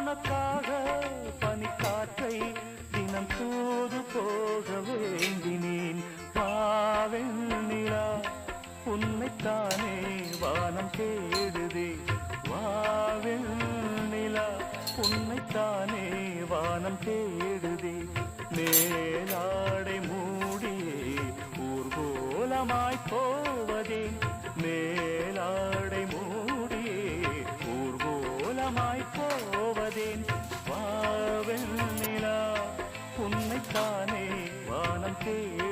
உனக்காக பனிக்காற்றை தினம் தூது போக வேண்டினேன். வாவெண்ணிலா உன்னைத்தானே வானம் தேடுதே. வாவெண்ணிலா உன்னைத்தானே வானம் தேடுதே. மேலாடை மூடியே ஊர்கோலமாய் போவதே. மேலாடை மூடியே ஊர்கோலமாய் போவதேன். வாவெண்ணிலா உன்னைத்தானே வானம் தேடுதே.